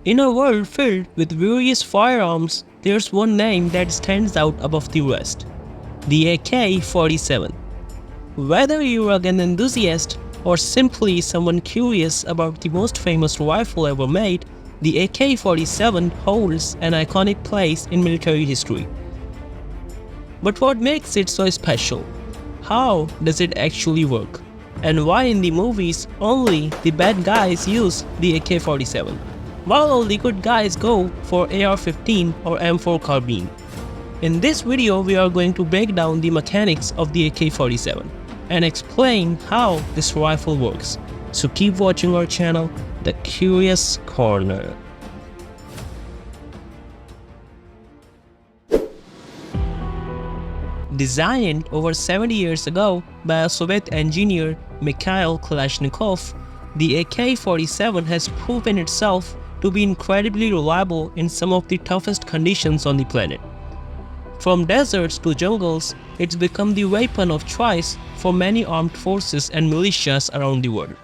In a world filled with various firearms, there's one name that stands out above the rest: the AK-47. Whether you're a gun enthusiast or simply someone curious about the most famous rifle ever made, the AK-47 holds an iconic place in military history. But what makes it so special? How does it actually work? And why in the movies only the bad guys use the AK-47, while all the good guys go for AR-15 or M4 carbine? In this video, we are going to break down the mechanics of the AK-47 and explain how this rifle works. So keep watching our channel, The Curious Corner. Designed over 70 years ago by a Soviet engineer Mikhail Kalashnikov, the AK-47 has proven itself to be incredibly reliable in some of the toughest conditions on the planet. From deserts to jungles, it's become the weapon of choice for many armed forces and militias around the world.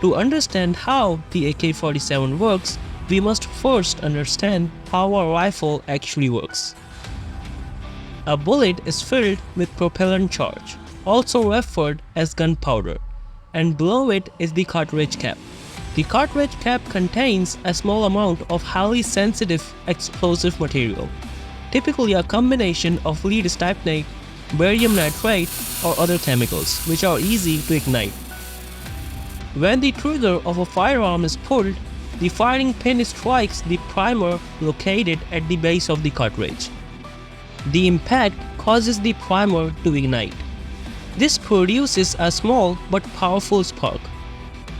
To understand how the AK-47 works, we must first understand how a rifle actually works. A bullet is filled with propellant charge, also referred as gunpowder, and below it is the cartridge cap. The cartridge cap contains a small amount of highly sensitive explosive material, typically a combination of lead stipnate, barium nitrate, or other chemicals, which are easy to ignite. When the trigger of a firearm is pulled, the firing pin strikes the primer located at the base of the cartridge. The impact causes the primer to ignite. This produces a small but powerful spark.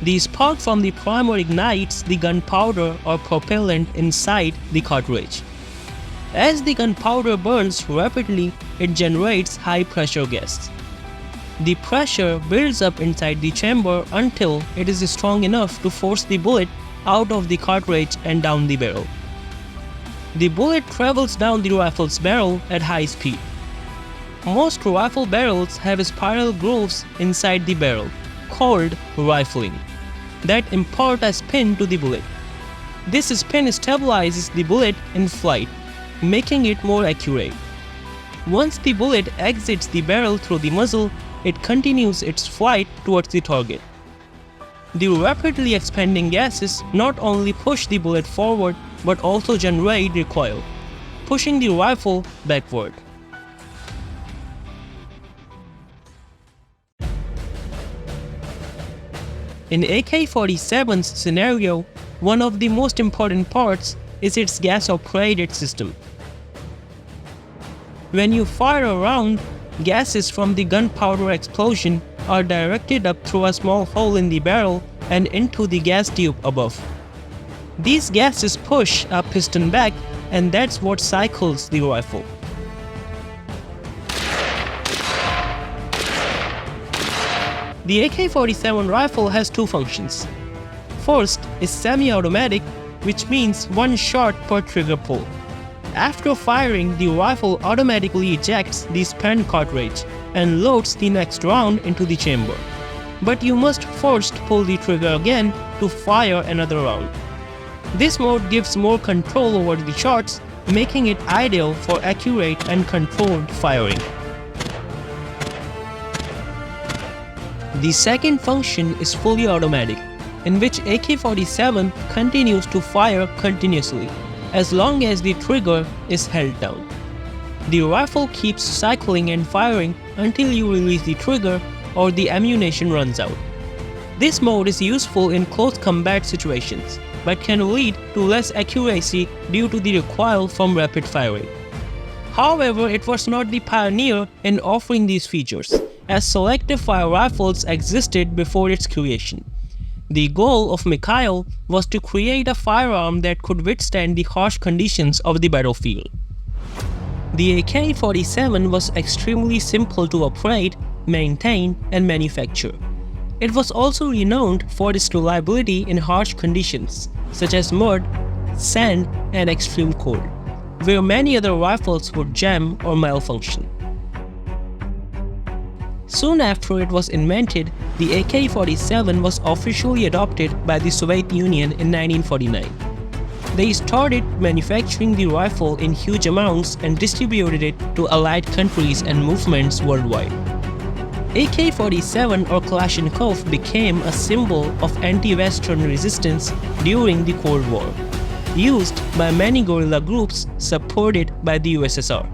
The spark from the primer ignites the gunpowder or propellant inside the cartridge. As the gunpowder burns rapidly, it generates high-pressure gas. The pressure builds up inside the chamber until it is strong enough to force the bullet out of the cartridge and down the barrel. The bullet travels down the rifle's barrel at high speed. Most rifle barrels have spiral grooves inside the barrel, called rifling, that impart a spin to the bullet. This spin stabilizes the bullet in flight, making it more accurate. Once the bullet exits the barrel through the muzzle, it continues its flight towards the target. The rapidly expanding gases not only push the bullet forward but also generate recoil, pushing the rifle backward. In AK-47's scenario, one of the most important parts is its gas-operated system. When you fire a round, gases from the gunpowder explosion are directed up through a small hole in the barrel and into the gas tube above. These gases push a piston back, and that's what cycles the rifle. The AK-47 rifle has two functions. First is semi-automatic, which means one shot per trigger pull. After firing, the rifle automatically ejects the spent cartridge and loads the next round into the chamber. But you must first pull the trigger again to fire another round. This mode gives more control over the shots, making it ideal for accurate and controlled firing. The second function is fully automatic, in which AK-47 continues to fire continuously as long as the trigger is held down. The rifle keeps cycling and firing until you release the trigger or the ammunition runs out. This mode is useful in close combat situations, but can lead to less accuracy due to the recoil from rapid firing. However, it was not the pioneer in offering these features, as selective fire rifles existed before its creation. The goal of Mikhail was to create a firearm that could withstand the harsh conditions of the battlefield. The AK-47 was extremely simple to operate, maintain, and manufacture. It was also renowned for its reliability in harsh conditions, such as mud, sand, and extreme cold, where many other rifles would jam or malfunction. Soon after it was invented, the AK-47 was officially adopted by the Soviet Union in 1949. They started manufacturing the rifle in huge amounts and distributed it to allied countries and movements worldwide. AK-47 or Kalashnikov became a symbol of anti-Western resistance during the Cold War, used by many guerrilla groups supported by the USSR.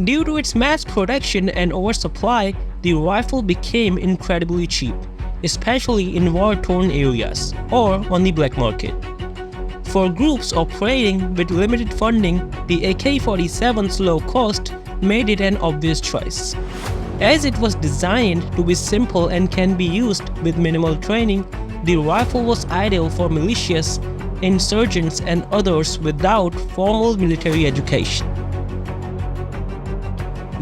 Due to its mass production and oversupply, the rifle became incredibly cheap, especially in war-torn areas or on the black market. For groups operating with limited funding, the AK-47's low cost made it an obvious choice. As it was designed to be simple and can be used with minimal training, the rifle was ideal for militias, insurgents and others without formal military education.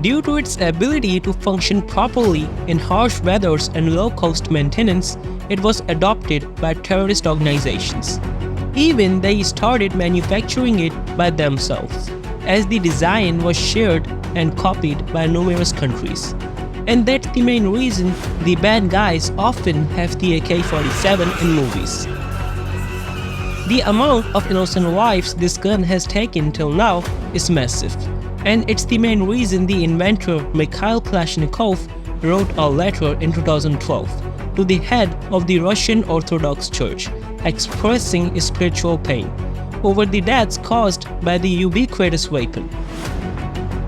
Due to its ability to function properly in harsh weathers and low-cost maintenance, it was adopted by terrorist organizations. Even they started manufacturing it by themselves, as the design was shared and copied by numerous countries. And that's the main reason the bad guys often have the AK-47 in movies. The amount of innocent lives this gun has taken till now is massive, and it's the main reason the inventor Mikhail Kalashnikov wrote a letter in 2012 to the head of the Russian Orthodox Church expressing spiritual pain over the deaths caused by the ubiquitous weapon.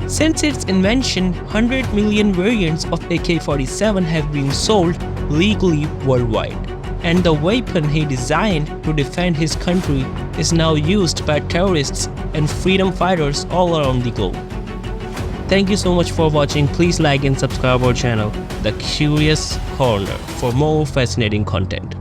Since its invention, 100 million variants of AK-47 have been sold legally worldwide, and the weapon he designed to defend his country is now used by terrorists and freedom fighters all around the globe. Thank you so much for watching. Please like and subscribe our channel, The Curious Corner, for more fascinating content.